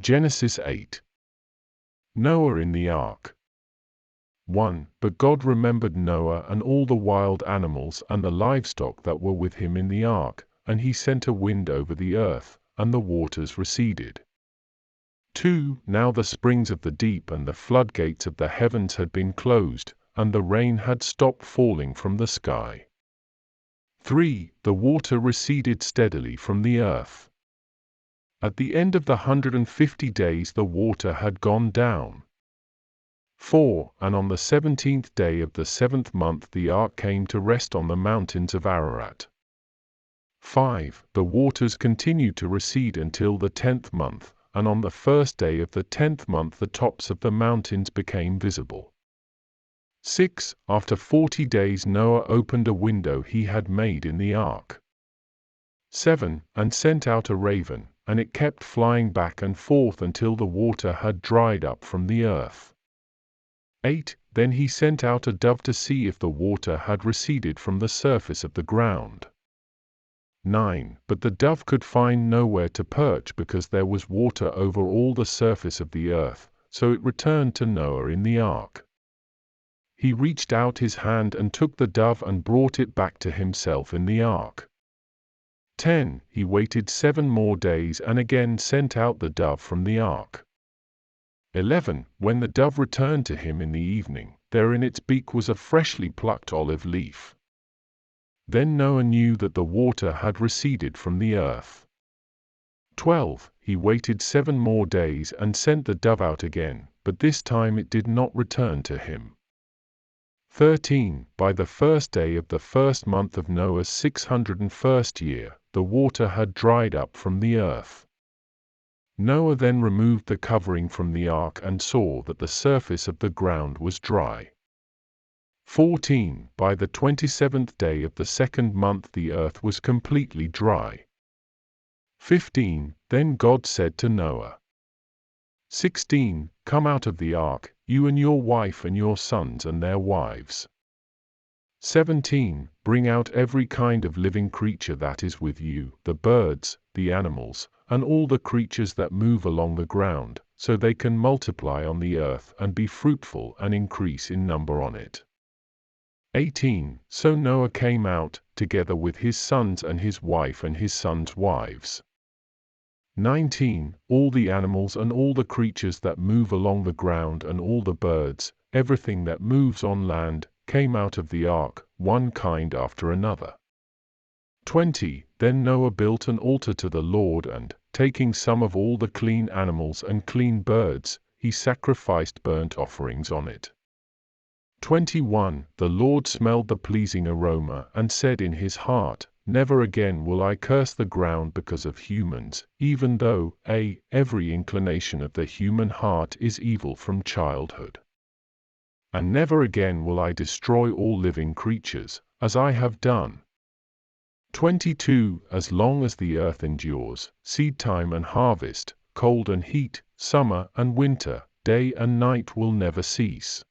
Genesis 8. Noah in the ark. 1. But God remembered Noah and all the wild animals and the livestock that were with him in the ark, and he sent a wind over the earth, and the waters receded. 2. Now the springs of the deep and the floodgates of the heavens had been closed, and the rain had stopped falling from the sky. 3. The water receded steadily from the earth. At the end of the 150 days the water had gone down. 4. And on the 17th day of the 7th month the ark came to rest on the mountains of Ararat. 5. The waters continued to recede until the 10th month, and on the first day of the 10th month the tops of the mountains became visible. 6. After 40 days Noah opened a window he had made in the ark. 7. And sent out a raven, and it kept flying back and forth until the water had dried up from the earth. 8. Then he sent out a dove to see if the water had receded from the surface of the ground. 9. But the dove could find nowhere to perch because there was water over all the surface of the earth, so it returned to Noah in the ark. He reached out his hand and took the dove and brought it back to himself in the ark. 10. He waited 7 more days and again sent out the dove from the ark. 11. When the dove returned to him in the evening, there in its beak was a freshly plucked olive leaf. Then Noah knew that the water had receded from the earth. 12. He waited 7 more days and sent the dove out again, but this time it did not return to him. 13. By the first day of the first month of Noah's 601st year, the water had dried up from the earth. Noah then removed the covering from the ark and saw that the surface of the ground was dry. 14. By the 27th day of the 2nd month the earth was completely dry. 15. Then God said to Noah. 16. Come out of the ark, you and your wife and your sons and their wives. 17. Bring out every kind of living creature that is with you, the birds, the animals, and all the creatures that move along the ground, so they can multiply on the earth and be fruitful and increase in number on it. 18. So Noah came out, together with his sons and his wife and his sons' wives. 19. All the animals and all the creatures that move along the ground and all the birds, everything that moves on land, came out of the ark, one kind after another. 20. Then Noah built an altar to the Lord and, taking some of all the clean animals and clean birds, he sacrificed burnt offerings on it. 21. The Lord smelled the pleasing aroma and said in his heart, Never again will I curse the ground because of humans, even though, every inclination of the human heart is evil from childhood. And never again will I destroy all living creatures, as I have done. 22. As long as the earth endures, seed time and harvest, cold and heat, summer and winter, day and night will never cease.